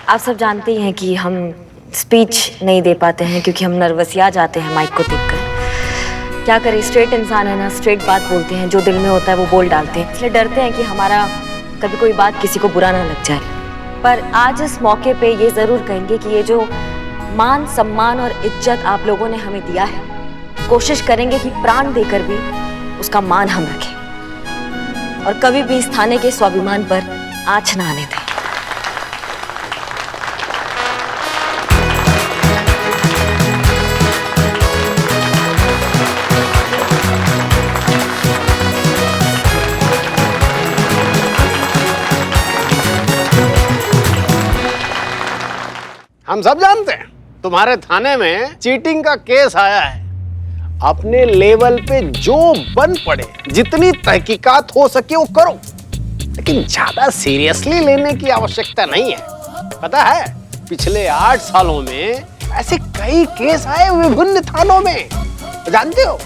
आप सब जानते ही हैं कि हम स्पीच नहीं दे पाते हैं क्योंकि हम नर्वसिया जाते हैं माइक को देखकर। क्या करें, स्ट्रेट इंसान है ना, स्ट्रेट बात बोलते हैं, जो दिल में होता है वो बोल डालते हैं, इसलिए डरते हैं कि हमारा कभी कोई बात किसी को बुरा ना लग जाए। पर आज इस मौके पे ये ज़रूर कहेंगे कि ये जो मान सम्मान और इज्जत आप लोगों ने हमें दिया है, कोशिश करेंगे कि प्राण देकर भी उसका मान हम रखें और कभी भी इस थाने के स्वाभिमान पर आँच ना आने दें। हम सब जानते हैं तुम्हारे थाने में चीटिंग का केस आया है। अपने लेवल पे जो बन पड़े, जितनी तहकीकात हो सके वो करो, लेकिन ज्यादा सीरियसली लेने की आवश्यकता नहीं है। पता है, पिछले 8 सालों में ऐसे कई केस आए विभिन्न थानों में। जानते हो,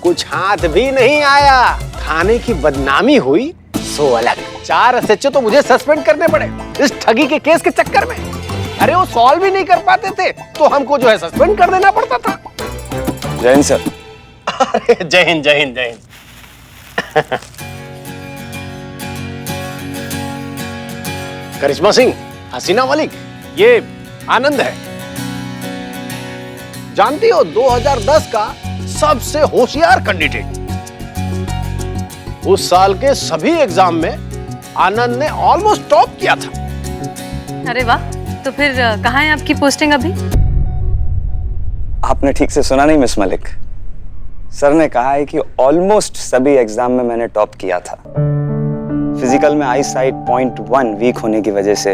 कुछ हाथ भी नहीं आया, थाने की बदनामी हुई सो अलग। 4 SHO तो मुझे सस्पेंड करने पड़े इस ठगी के केस के चक्कर में। अरे वो सॉल्व भी नहीं कर पाते थे तो हमको जो है सस्पेंड कर देना पड़ता था। जय हिंद सर। अरे जय हिंद, जय हिंद, जय हिंद। करिश्मा सिंह, हसीना मलिक, ये आनंद है। जानती हो, 2010 का सबसे होशियार कैंडिडेट। उस साल के सभी एग्जाम में आनंद ने ऑलमोस्ट टॉप किया था। अरे वाह, तो फिर कहाँ है आपकी पोस्टिंग अभी? आपने ठीक से सुना नहीं मिस मलिक। सर ने कहा है कि ऑलमोस्ट सभी एग्जाम में मैंने टॉप किया था। फिजिकल में आई साइट 0.1 वीक होने की वजह से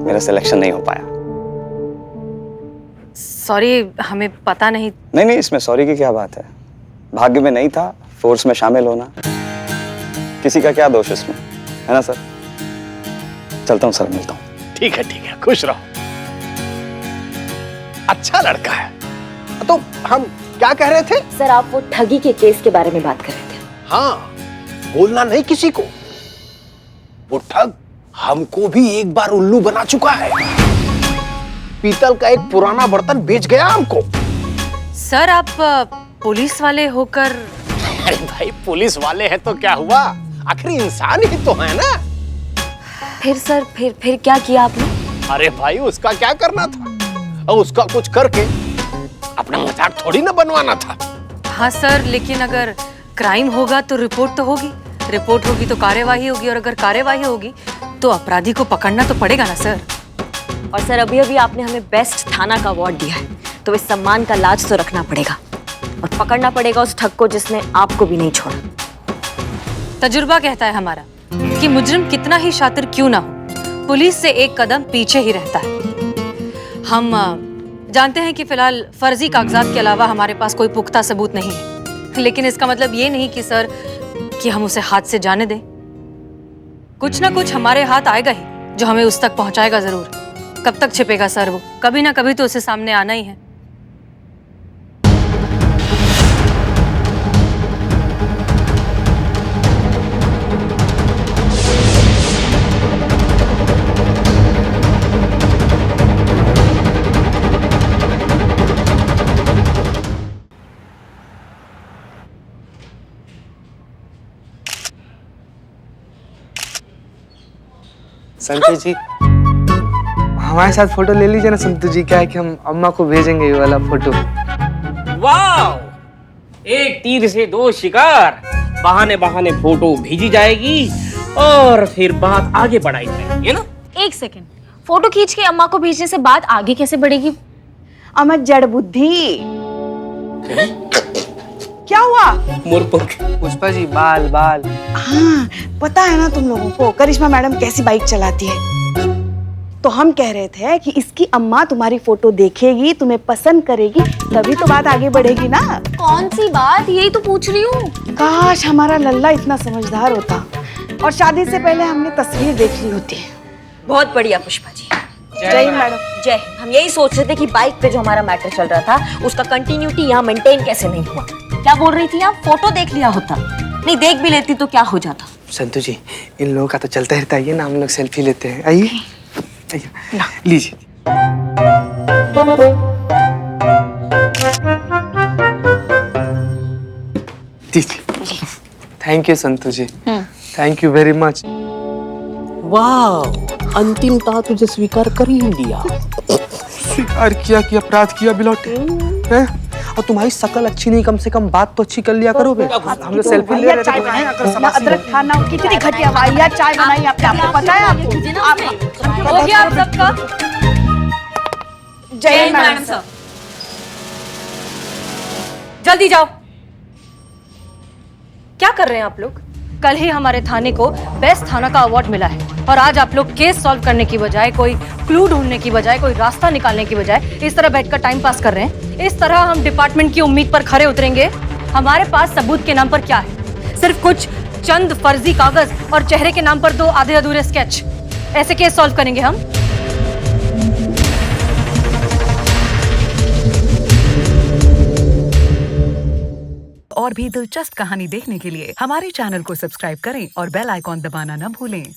मेरा सिलेक्शन नहीं हो पाया। सॉरी, हमें पता नहीं। नहीं, इसमें सॉरी की क्या बात है। भाग्य में नहीं था, फोर्स में शामिल होना। किसी का क्या दोष इसमें, है ना सर? चलता हूँ सर, मिलता हूँ। ठीक है, ठीक है, खुश रहो। अच्छा लड़का है। तो हम क्या कह रहे थे? सर, आप वो ठगी के केस के बारे में बात कर रहे थे। हाँ, बोलना नहीं किसी को। वो ठग हमको भी एक बार उल्लू बना चुका है। पीतल का एक पुराना बर्तन बेच गया हमको। सर, आप पुलिस वाले होकर? अरे भाई, पुलिस वाले हैं तो क्या हुआ, आखिर इंसान ही तो है ना। फिर सर, फिर क्या किया आपने? अरे भाई, उसका क्या करना था, और उसका कुछ करके अपना मजाक थोड़ी ना बनवाना था। हाँ सर, लेकिन अगर क्राइम होगा तो रिपोर्ट तो होगी, रिपोर्ट होगी तो कार्यवाही होगी, और अगर कार्यवाही होगी तो अपराधी को पकड़ना तो पड़ेगा ना सर। और सर, अभी अभी आपने हमें बेस्ट थाना का अवार्ड दिया है, तो इस सम्मान का लाज तो रखना पड़ेगा और पकड़ना पड़ेगा उस ठग को जिसने आपको भी नहीं छोड़ा। तजुर्बा कहता है हमारा कि मुजरिम कितना ही शातिर क्यों ना हो, पुलिस से एक कदम पीछे ही रहता है। हम जानते हैं कि फिलहाल फर्जी कागजात के अलावा हमारे पास कोई पुख्ता सबूत नहीं है, लेकिन इसका मतलब ये नहीं कि सर कि हम उसे हाथ से जाने दें। कुछ ना कुछ हमारे हाथ आएगा ही जो हमें उस तक पहुंचाएगा जरूर। कब तक छिपेगा सर वो? कभी ना कभी तो उसे सामने आना ही है। संतु जी, हमारे साथ फोटो ले लीजिए ना संतु जी। क्या है कि हम अम्मा को भेजेंगे ये वाला फोटो। वाह, एक तीर से 2 शिकार। बहाने बहाने फोटो भेजी जाएगी और फिर बात आगे बढ़ाई जाएगी, है ना? एक सेकंड, फोटो खींच के अम्मा को भेजने से बात आगे कैसे बढ़ेगी? अम्मा जड़ बुद्धि। क्या हुआ? मुरपुक। पुष्पा जी, बाल बाल। हाँ, पता है ना तुम लोगों को करिश्मा मैडम कैसी बाइक चलाती है। तो हम कह रहे थे कि इसकी अम्मा तुम्हारी फोटो देखेगी, तुम्हें पसंद करेगी, तभी तो बात आगे बढ़ेगी ना। कौन सी बात, यही तो पूछ रही हूँ। काश हमारा लल्ला इतना समझदार होता और शादी से पहले हमने तस्वीर देख ली होती। बहुत बढ़िया पुष्पा जी। जय हिंद मैडम। जय। हम यही सोच रहे थे कि बाइक पे जो हमारा मैटर चल रहा था उसका कंटिन्यूटी यहाँ मेंटेन कैसे नहीं हुआ। क्या बोल रही थी आप? फोटो देख लिया होता, नहीं देख भी लेती तो क्या हो जाता। संतु जी, इन लोगों का तो चलता रहता है ना, हम लोग सेल्फी लेते हैं। आइए लीजिए। Thank you Santu ji, thank you very much. वाह, अंतिमतः तुझे स्वीकार कर ही लिया। स्वीकार किया कि अपराध किया बिलौटे हैं? और तुम्हारी शकल अच्छी नहीं, कम से कम बात तो अच्छी कर लिया करो बे। हम लोग सेल्फी ले रहे थे। अदरक खाना कितनी घटिया वाहिया चाय बनाई आपने, आपको पता है? आपको हो गया आप सबका? जय हिंद मैडम साहब। जल्दी जाओ। क्या कर रहे हैं आप लोग? कल ही हमारे थाने को बेस्ट थाना का अवार्ड मिला है और आज आप लोग केस सॉल्व करने की बजाय, कोई क्लू ढूंढने की बजाय, कोई रास्ता निकालने की बजाय इस तरह बैठकर टाइम पास कर रहे हैं। इस तरह हम डिपार्टमेंट की उम्मीद पर खरे उतरेंगे? हमारे पास सबूत के नाम पर क्या है? सिर्फ कुछ चंद फर्जी कागज और चेहरे के नाम पर 2 आधे अधूरे स्केच। ऐसे केस सॉल्व करेंगे हम? और भी दिलचस्प कहानी देखने के लिए हमारे चैनल को सब्सक्राइब करें और बेल आइकॉन दबाना न भूलें।